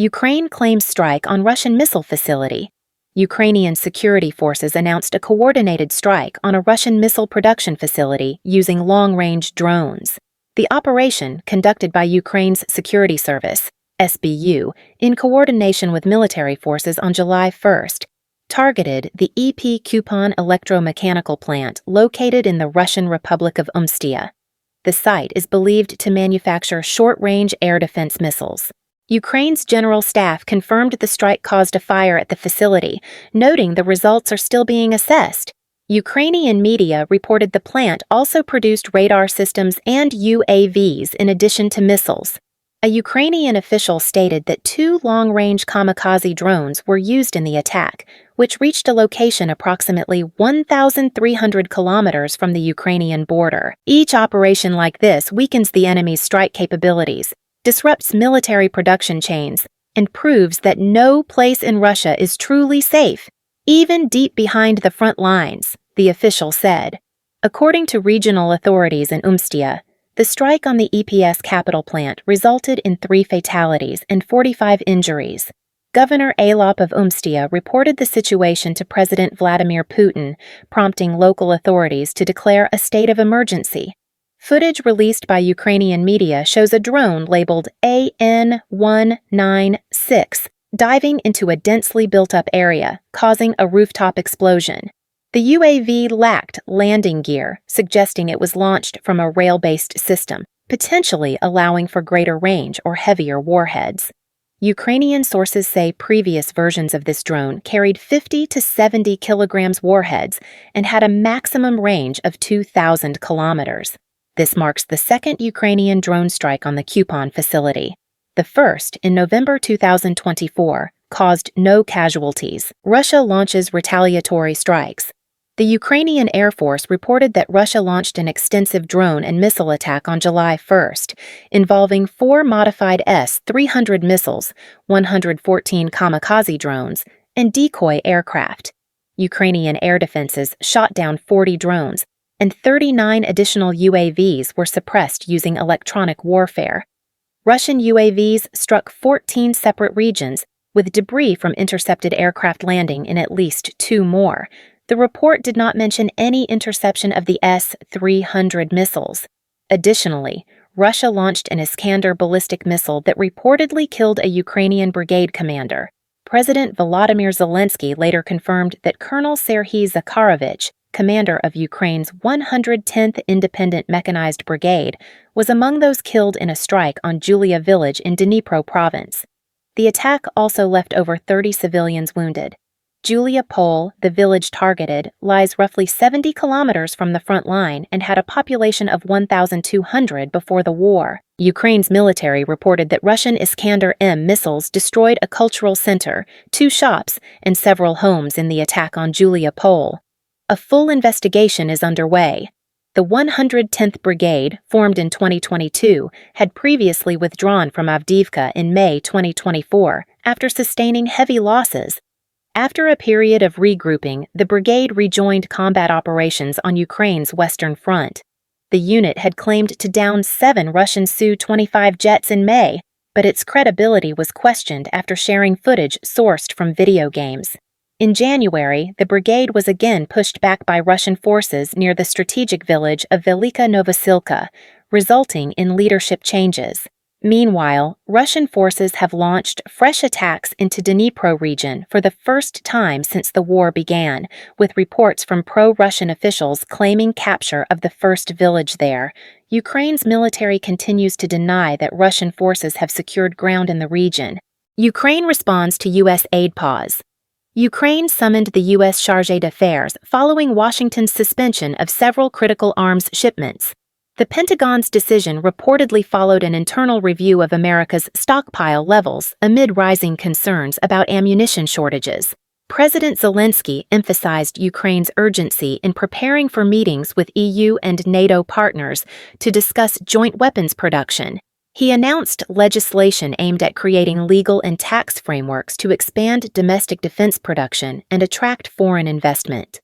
Ukraine claims strike on Russian missile facility. Ukrainian security forces announced a coordinated strike on a Russian missile production facility using long-range drones. The operation, conducted by Ukraine's Security Service, SBU, in coordination with military forces on July 1st, targeted the EP Kupon electromechanical plant located in the Russian Republic of Umstia. The site is believed to manufacture short-range air defense missiles. Ukraine's general staff confirmed the strike caused a fire at the facility, noting the results are still being assessed. Ukrainian media reported the plant also produced radar systems and UAVs in addition to missiles. A Ukrainian official stated that 2 long-range kamikaze drones were used in the attack, which reached a location approximately 1,300 kilometers from the Ukrainian border. Each operation like this weakens the enemy's strike capabilities, disrupts military production chains, and proves that no place in Russia is truly safe, even deep behind the front lines, the official said. According to regional authorities in Umstia, the strike on the EPS capital plant resulted in 3 fatalities and 45 injuries. Governor Alop of Umstia reported the situation to President Vladimir Putin, prompting local authorities to declare a state of emergency. Footage released by Ukrainian media shows a drone labeled AN-196 diving into a densely built-up area, causing a rooftop explosion. The UAV lacked landing gear, suggesting it was launched from a rail-based system, potentially allowing for greater range or heavier warheads. Ukrainian sources say previous versions of this drone carried 50 to 70 kilograms warheads and had a maximum range of 2,000 kilometers. This marks the second Ukrainian drone strike on the Kupon facility. The first, in November 2024, caused no casualties. Russia launches retaliatory strikes. The Ukrainian Air Force reported that Russia launched an extensive drone and missile attack on July 1st, involving 4 modified S-300 missiles, 114 kamikaze drones, and decoy aircraft. Ukrainian air defenses shot down 40 drones, and 39 additional UAVs were suppressed using electronic warfare. Russian UAVs struck 14 separate regions, with debris from intercepted aircraft landing in at least 2 more. The report did not mention any interception of the S-300 missiles. Additionally, Russia launched an Iskander ballistic missile that reportedly killed a Ukrainian brigade commander. President Volodymyr Zelensky later confirmed that Colonel Serhiy Zakharovich, commander of Ukraine's 110th Independent Mechanized Brigade, was among those killed in a strike on Julia village in Dnipro province. The attack also left over 30 civilians wounded. Julia Pole, the village targeted, lies roughly 70 kilometers from the front line and had a population of 1,200 before the war. Ukraine's military reported that Russian Iskander-M missiles destroyed a cultural center, 2 shops, and several homes in the attack on Julia Pole. A full investigation is underway. The 110th Brigade, formed in 2022, had previously withdrawn from Avdiivka in May 2024 after sustaining heavy losses. After a period of regrouping, the brigade rejoined combat operations on Ukraine's western front. The unit had claimed to down 7 Russian Su-25 jets in May, but its credibility was questioned after sharing footage sourced from video games. In January, the brigade was again pushed back by Russian forces near the strategic village of Velika Novosilka, resulting in leadership changes. Meanwhile, Russian forces have launched fresh attacks into Dnipro region for the first time since the war began, with reports from pro-Russian officials claiming capture of the first village there. Ukraine's military continues to deny that Russian forces have secured ground in the region. Ukraine responds to U.S. aid pause. Ukraine summoned the U.S. Chargé d'Affaires following Washington's suspension of several critical arms shipments. The Pentagon's decision reportedly followed an internal review of America's stockpile levels amid rising concerns about ammunition shortages. President Zelensky emphasized Ukraine's urgency in preparing for meetings with EU and NATO partners to discuss joint weapons production. He announced legislation aimed at creating legal and tax frameworks to expand domestic defense production and attract foreign investment.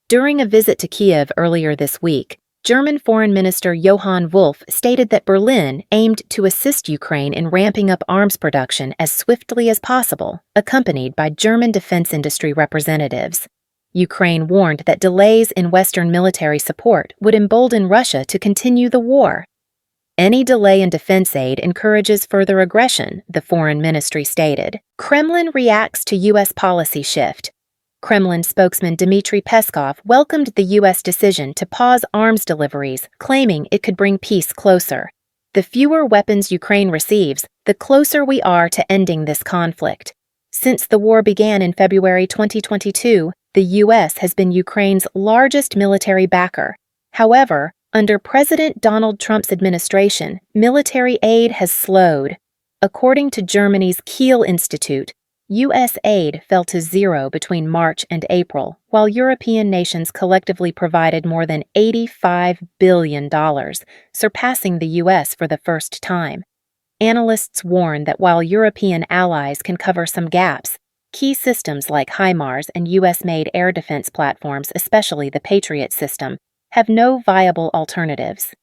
During a visit to Kyiv earlier this week, German Foreign Minister Johann Wolff stated that Berlin aimed to assist Ukraine in ramping up arms production as swiftly as possible, accompanied by German defense industry representatives. Ukraine warned that delays in Western military support would embolden Russia to continue the war. Any delay in defense aid encourages further aggression, the foreign ministry stated. Kremlin reacts to U.S. policy shift. Kremlin spokesman Dmitry Peskov welcomed the U.S. decision to pause arms deliveries, claiming it could bring peace closer. The fewer weapons Ukraine receives, the closer we are to ending this conflict. Since the war began in February 2022, the U.S. has been Ukraine's largest military backer. However, under President Donald Trump's administration, military aid has slowed. According to Germany's Kiel Institute, U.S. aid fell to zero between March and April, while European nations collectively provided more than $85 billion, surpassing the U.S. for the first time. Analysts warn that while European allies can cover some gaps, key systems like HIMARS and U.S.-made air defense platforms, especially the Patriot system, have no viable alternatives.